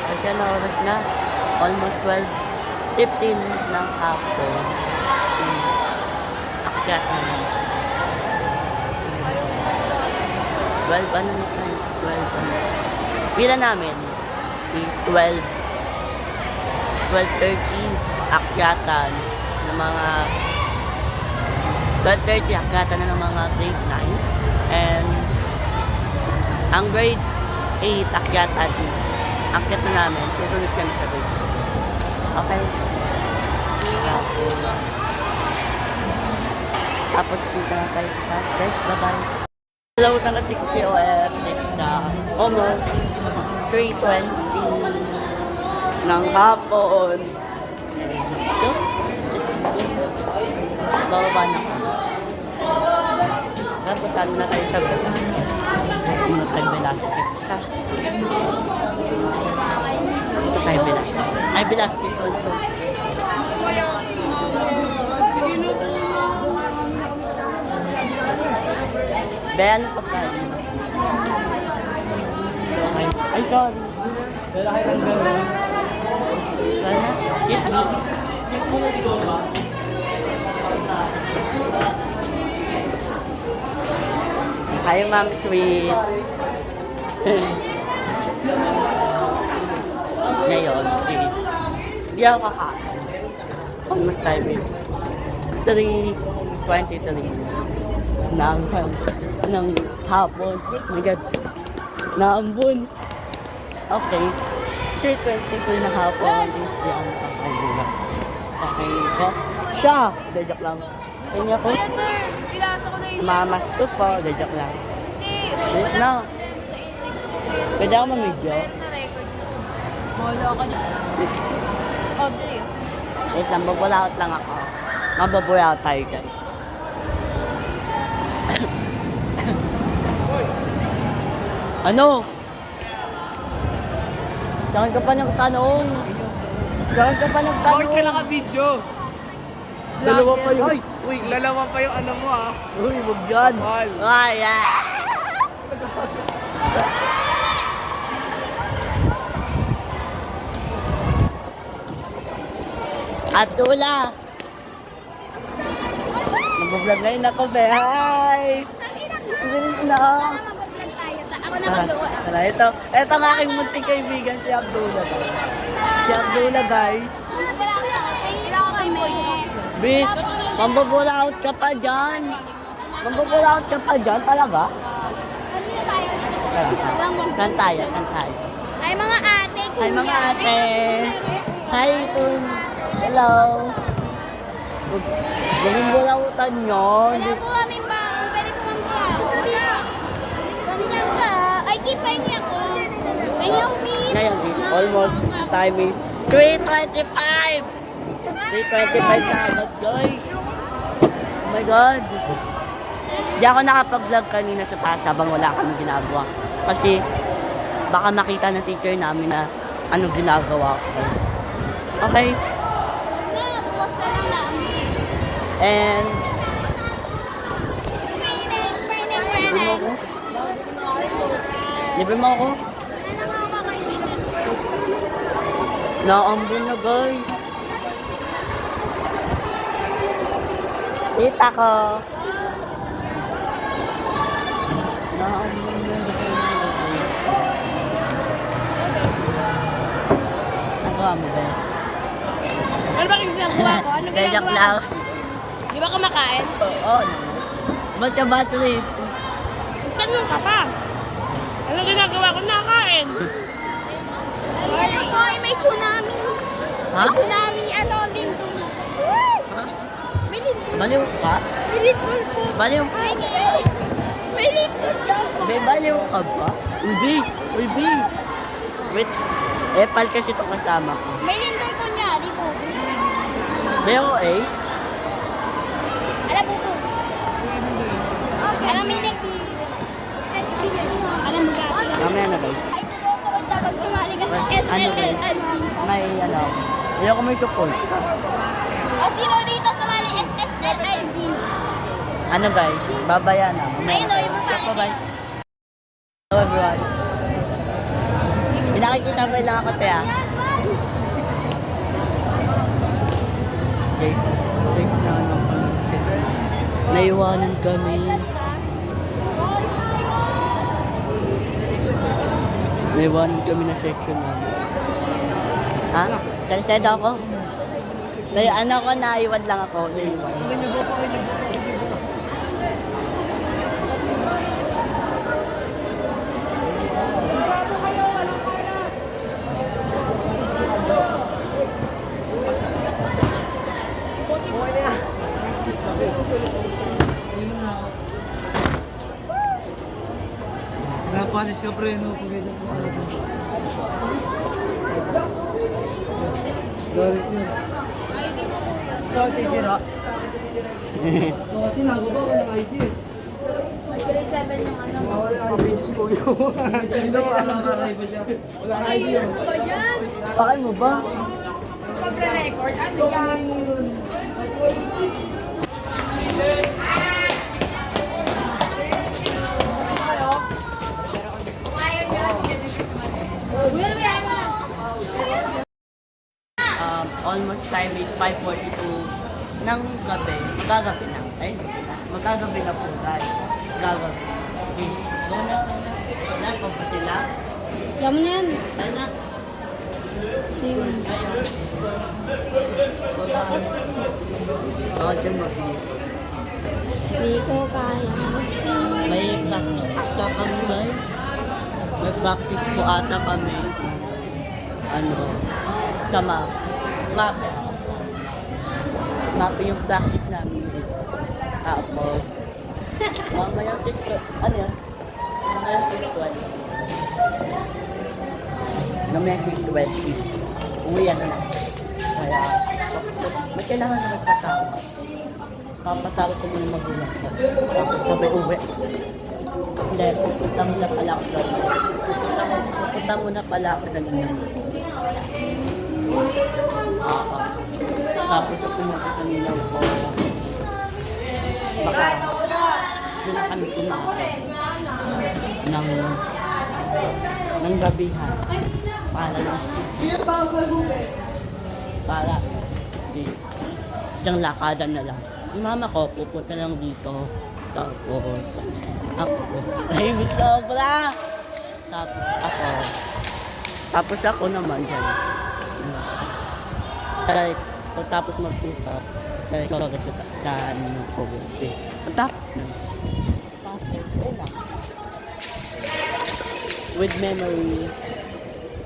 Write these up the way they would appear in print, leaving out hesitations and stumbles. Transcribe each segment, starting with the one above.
Kasi na oras na. Almost 12:15 ng hapon. Akyat na lang. 12 ano na tayo? 12 ano? Pila namin is 12:30 akyatan ng mga 12:30 akyatan na ng mga grade 9 and ang grade 8 akyatan akyat na namin susunod kami sa grade 8. Okay, tapos kita na tayo sa guys, bye bye. Hello, nakatik si OF na almost 3:20 ng hapon. Bababa na ako. Tapos ano na tayo sa gata. Ano tayo Velasquez ka? Ito tayo Velasquez. Ay, Velasquez also. Ben, pagkain. Ay, sorry. Wala kayo ng gano'n. Sana? Yes, hi, Ma'am Sweet. Ngayon, hindi ako kakain. Almost time is 3:23 ng hapon. Oh my God. Naambun. Okay. 3:23 ng hapon. Hindi ako makakagulat. Okay ko. Siya! Dejak lang. Kanya ko. Kaya sir, pilasa ko na yun. Mamas ko po. Dejak lang. Hindi, Wait na. sa index ko. Pero Pwede ako mamidyo? na-record na. Wala ka na. Oh, dali. Wait lang. Babulaot lang ako. Mababulaot tayo guys. Ano? Saan ka pa nagtanong? Saan ka pa nagtanong? Bakit ka naka-video? Dalawa pa yung... Uy, dalawa pa yung ano mo ah. Uy, wag yan. Mahal. Ay, ah. Atula. Nag-vlog na yun ako, be. Hi! Bilis na. Ako na magawa. Tara, ito ang aking munting kaibigan, si Abdullah. Si Abdullah, guys. Bi, mambubulaot ka pa dyan. Mambubulaot ka pa dyan, talaga? Kan tayo. Hi mga ate, Hi mga ate. Hi, Tun. Hello. Gawin bulautan nyo. Wala po kami ba? Pwede po mambuha. Ganyan ka. Ay, kipay niya ako. Ayaw, please. Ngayon, almost time is 3:25. 3:25 na agad, guys. Oh my God. Di ako nakapag-vlog kanina sa taas habang wala kami ginagawa. Kasi baka makita ng teacher namin na anong ginagawa ko. Okay? Huwag na, buwas na lang namin. And, It's raining. libre mo ako? Libre mo ako? Naambun na, guys. Tita ko. Naambun na, guys. Nagawa mo ba? Ano ba ginagawa ko? Ano Kaya ginagawa lang. ko? Di ba kumakain? Oo. Ba't yung battery? Tanong ka pa. Ano ginagawa ko? Nakain. Ay, may tsunami. Ha? May tsunami, ano, lindol. Ha? May lindol. Baliw ka? May lindol po. Baliw? May lindol. May baliw ka ba? Uy, B! Wait. Epal kasi itong kasama ko. May lindol po niya, di po. BOA? Alam po po. Alam, minik. Alam mo ka. Mamaya na, guys. Ay, po, kapag dapat sumali ka sa Ano, guys? SLL. May ano. Ayoko may support. O sino dito sumali SSLRG? Ano, guys? Babaya na. Mamaya Ayun na. o, yung mukha. Bye-bye. Hello, everyone. Pinakikita Magtatambay lang ako, te, ah. Okay. Thanks na ano pa. Naiwanan kami. Naiwanan kami na section namin. Ha? Kalseda ako? Ano ko, naiwan lang ako. Naiwan. Napanis ka pre, no? Pag ganyan po. Galit yun. So, sisira. Kasi naguba ko ng ID. Grade 7 yung ano. Pabidis ko yun. Hindi ko alam karay ba siya. Wala na ID yun. Pakal mo ba? Pagre-record, ano yan? Almost time is 5:42 ng gabi. Magagabi na. Ay, magagabi na po, guys. Magagabi. Okay. Go na. Go pa sila. Yum yan. Ay na. Bawal dyan mag-iip. Hindi ko kaya mag-sing. May practice ata kami, guys. May practice po ata kami. Ano? Sa map. Map. Map yung practice namin. Tapos, mamaya TikTok. Ano yan? Mamaya TikTok. Mamaya TikTok. Uwi yan na. Kaya, may kailangan na magpatawa. Papatawa ko muna magulang ko. Tapos sabay uwi. Hindi, pupunta muna pala ako sa pupunta muna pala ako sa linang. Tapos ako pumunta sa linang ko. Baka, doon na kami kumain. Ng gabihan. Para lang. Para. Isang lakadan na lang. Yung mama ko, pupunta lang dito. Tapos, ako. Tahimik sobra. Tapos ako naman dyan. Pagtapos magpunta, kaya ko agad sa ano ko. Pagtapos na. Tapos, na. With memory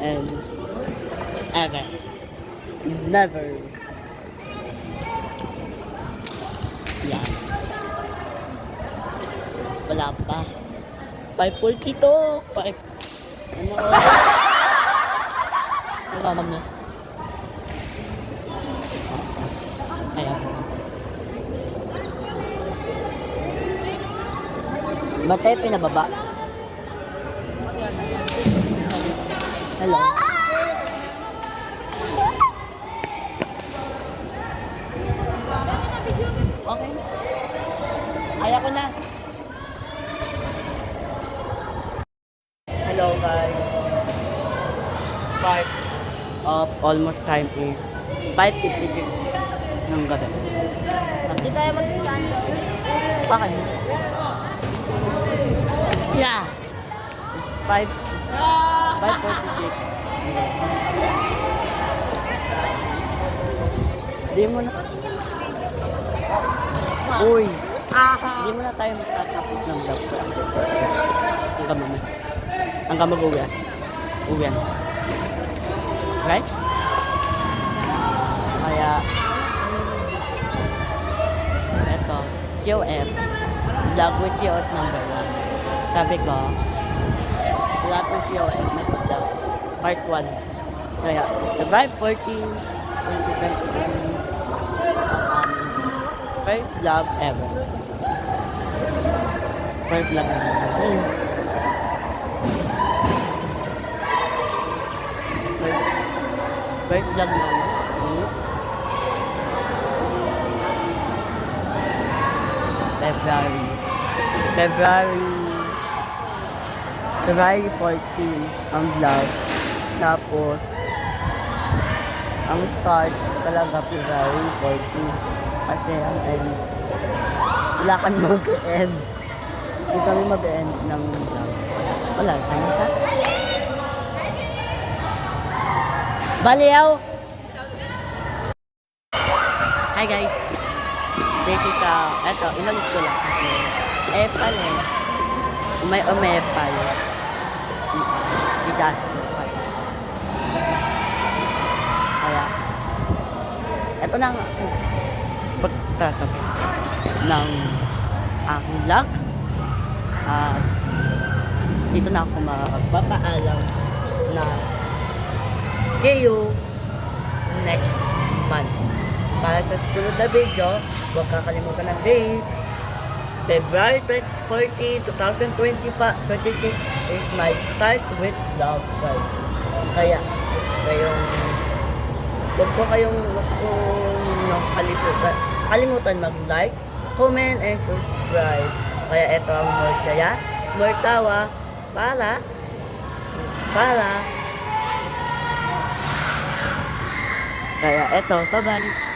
and ever. Never. Yan. Wala pa. 5:42. 5. Ano ko? Ano mo? Ayan. Ba't tayo pinababa? Hello? Okay. Kaya ko na. Hello guys. Part of almost time is 5:56 ng gabi. Hindi tayo mag-stand. Bakit? Yeah. 5:46. Di mo na. Uy. Di mo na tayo magtatapos ng vlog. Hanggang mag-uwi. Uwi. Right? Kaya, eto, COF, vlog with COF number 1. Sabi ko, lahat ng COF, may vlog, part 1. Kaya, survive 14, 2021, first vlog ever. First vlog ever. First vlog namin. February 14 ang vlog. Tapos, ang start talaga February 14. Kasi ang end, wala kang mag-end. Hindi kami mag-end ng vlog. Wala, ano ka? Baliyaw! Hi guys! This is eto, inalit ko lang kasi epal eh. May umepal. Bigas. Kaya, eto na ang pagtatapos ng aking vlog. At dito na ako magpapaalam na see you next month. Para sa susunod na video, huwag kakalimutan ng date. February 14, 2026 is my start with love guys. Kaya, huwag kayong kalimutan mag-like, comment, and subscribe. Kaya ito ang more saya, more tawa, para, kaya eto, bye-bye.